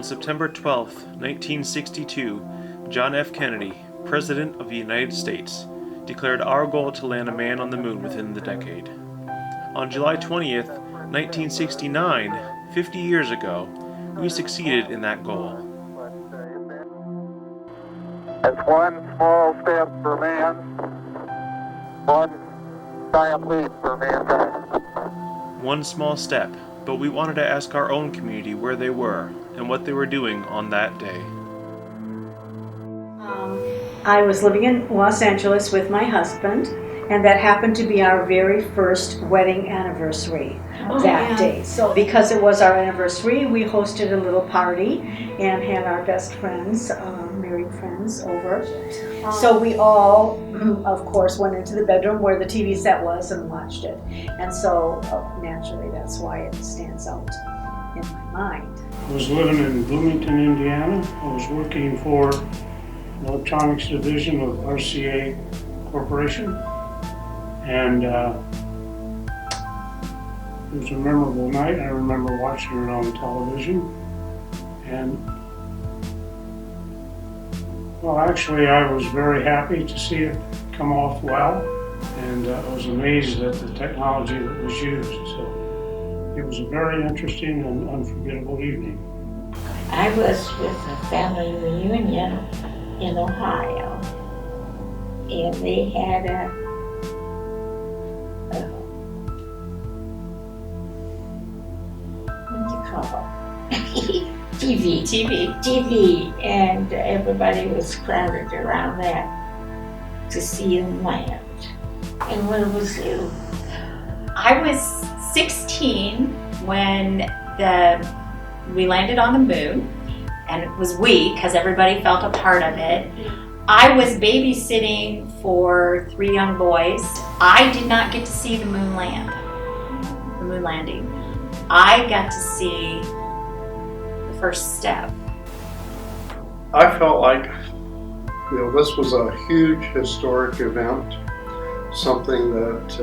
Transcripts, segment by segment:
On September 12, 1962, John F. Kennedy, President of the United States, declared our goal to land a man on the moon within the decade. On July 20th, 1969, 50 years ago, we succeeded in that goal. It's one small step for man, one giant leap for mankind. One small step, but we wanted to ask our own community where they were and what they were doing on that day. I was living in Los Angeles with my husband, and that happened to be our very first wedding anniversary that day. So because it was our anniversary, we hosted a little party and had our best friends, married friends, over. So we all, of course, went into the bedroom where the TV set was and watched it. And so naturally that's why it stands out in my mind. I was living in Bloomington, Indiana. I was working for the electronics division of RCA Corporation. And it was a memorable night. I remember watching it on television. And, well, actually, I was very happy to see it come off well. And I was amazed at the technology that was used. So it was a very interesting and unforgettable evening. I was with a family reunion in Ohio. And they had a TV, and everybody was crowded around that to see him land. And where was you? I was 16 when we landed on the moon, and it was we because everybody felt a part of it. I was babysitting for 3 young boys. I did not get to see the moon landing. I got to see the first step. I felt like, this was a huge historic event, something that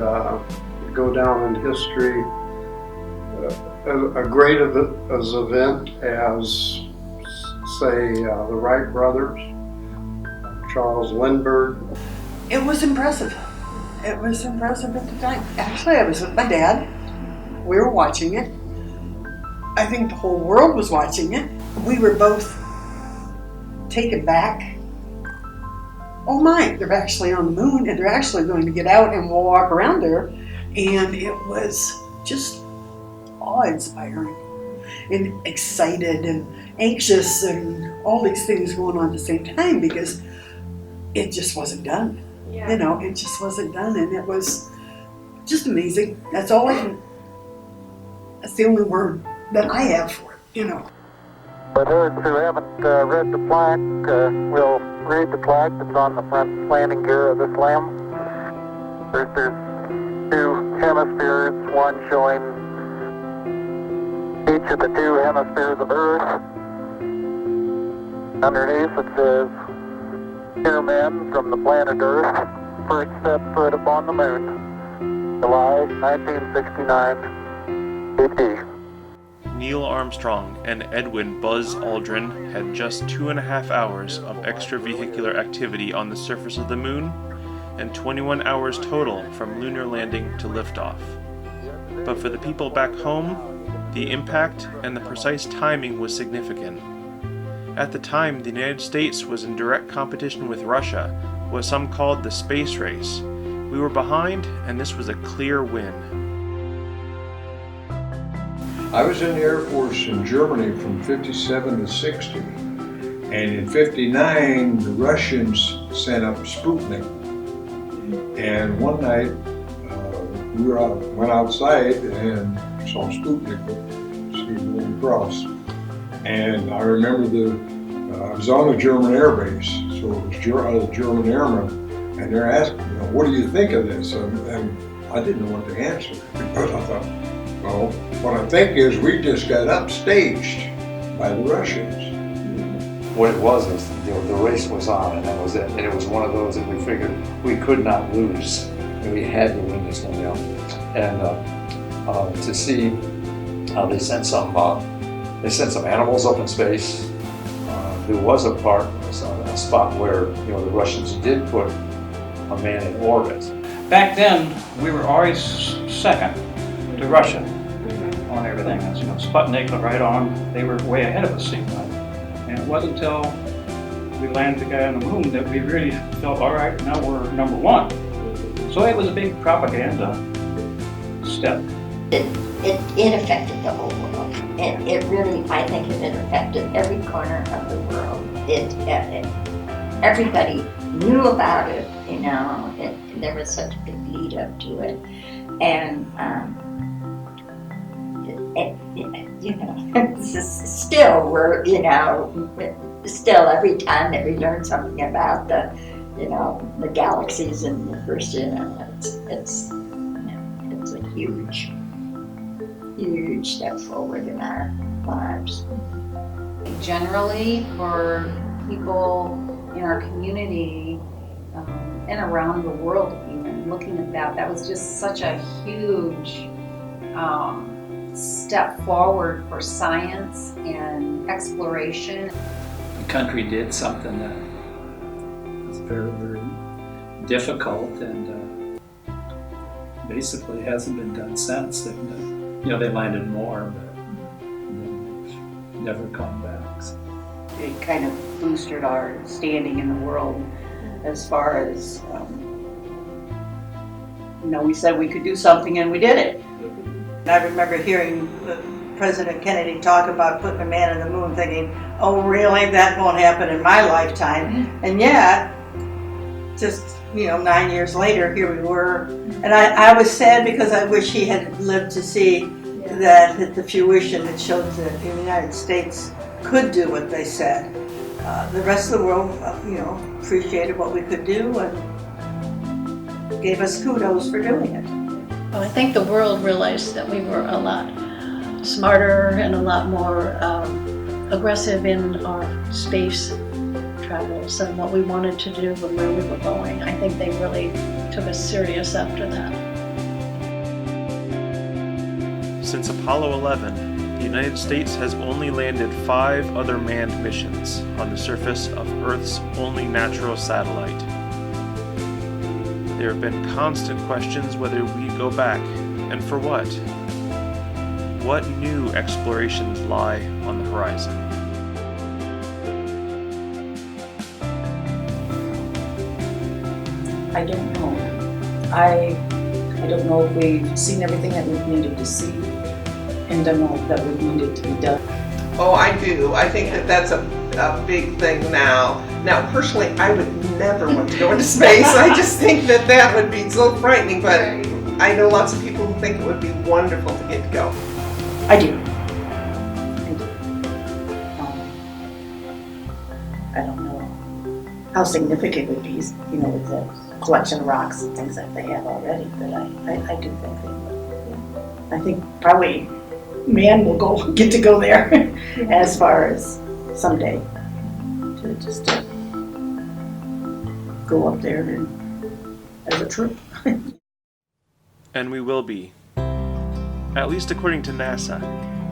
would go down in history, a great event as, say, the Wright brothers, Charles Lindbergh. It was impressive. It was impressive at the time. Actually, I was with my dad. We were watching it. I think the whole world was watching it. We were both taken back. Oh my, they're actually on the moon and they're actually going to get out and we'll walk around there. And it was just awe-inspiring and excited and anxious and all these things going on at the same time because it just wasn't done. Yeah. It just wasn't done, and it was just amazing. That's all that's the only word that I have for it, For those who haven't read the plaque, we'll read the plaque that's on the front landing gear of this LEM. There's 2 hemispheres, one showing each of the 2 hemispheres of Earth. Underneath it says, "Here men from the planet Earth first set foot upon the moon, July 1969 AD." Neil Armstrong and Edwin Buzz Aldrin had just 2.5 hours of extravehicular activity on the surface of the moon and 21 hours total from lunar landing to liftoff. But for the people back home, the impact and the precise timing was significant. At the time, the United States was in direct competition with Russia, what some called the space race. We were behind, and this was a clear win. I was in the Air Force in Germany from 57 to 60, and in 59 the Russians sent up Sputnik. And one night went outside and saw Sputnik going across. And I remember I was on a German air base, so it was the German airmen, and they're asking, what do you think of this? And I didn't know what to answer because I thought, well, what I think is we just got upstaged by the Russians. What it was the race was on, and that was it. And it was one of those that we figured we could not lose, and we had to win this one. And to see how they sent something up They sent some animals up in space. There was a spot where the Russians did put a man in orbit. Back then, we were always second to Russia on everything. As Sputnik, the right arm, they were way ahead of us, seemed like. And it wasn't until we landed the guy on the moon that we really felt, all right, now we're number one. So it was a big propaganda step. It affected the whole world. It really, I think it affected every corner of the world. Everybody knew about it, there was such a big lead up to it. And, still we're, still every time that we learn something about the galaxies and the universe, it's a huge step forward in our lives. Generally, for people in our community and around the world, even looking at that was just such a huge step forward for science and exploration. The country did something that was very, very difficult, and basically hasn't been done since. And, they landed more, but they've never come back. So. It kind of boosted our standing in the world as far as, we said we could do something and we did it. I remember hearing President Kennedy talk about putting a man on the moon, thinking, oh really, that won't happen in my lifetime. And yet, just 9 years later, here we were. And I was sad because I wish he had lived to see that the fruition that showed that the United States could do what they said. The rest of the world, appreciated what we could do and gave us kudos for doing it. Well, I think the world realized that we were a lot smarter and a lot more aggressive in our space travels and what we wanted to do and where we were going. I think they really took us serious after that. Since Apollo 11, the United States has only landed 5 other manned missions on the surface of Earth's only natural satellite. There have been constant questions whether we'd go back, and for what? What new explorations lie on the horizon? I don't know. I don't know if we've seen everything that we've needed to see, and don't know if that we've needed to be done. Oh, I do. I think that's a big thing now. Now, personally, I would never want to go into space. I just think that would be so frightening, but I know lots of people who think it would be wonderful to get to go. I do. I don't know how significant it would be, with the collection of rocks and things that they have already, but I do think they would. I think probably man will get to go there as far as someday to go up there and as a troop. And we will be. At least according to NASA.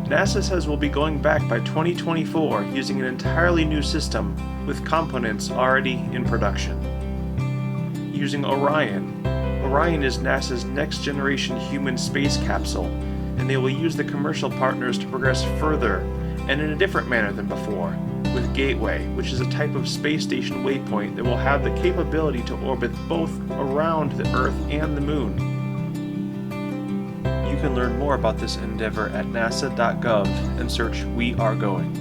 NASA says we'll be going back by 2024 using an entirely new system with components already in production. Using Orion. Orion is NASA's next generation human space capsule, and they will use the commercial partners to progress further and in a different manner than before, with Gateway, which is a type of space station waypoint that will have the capability to orbit both around the Earth and the Moon. You can learn more about this endeavor at nasa.gov and search We Are Going.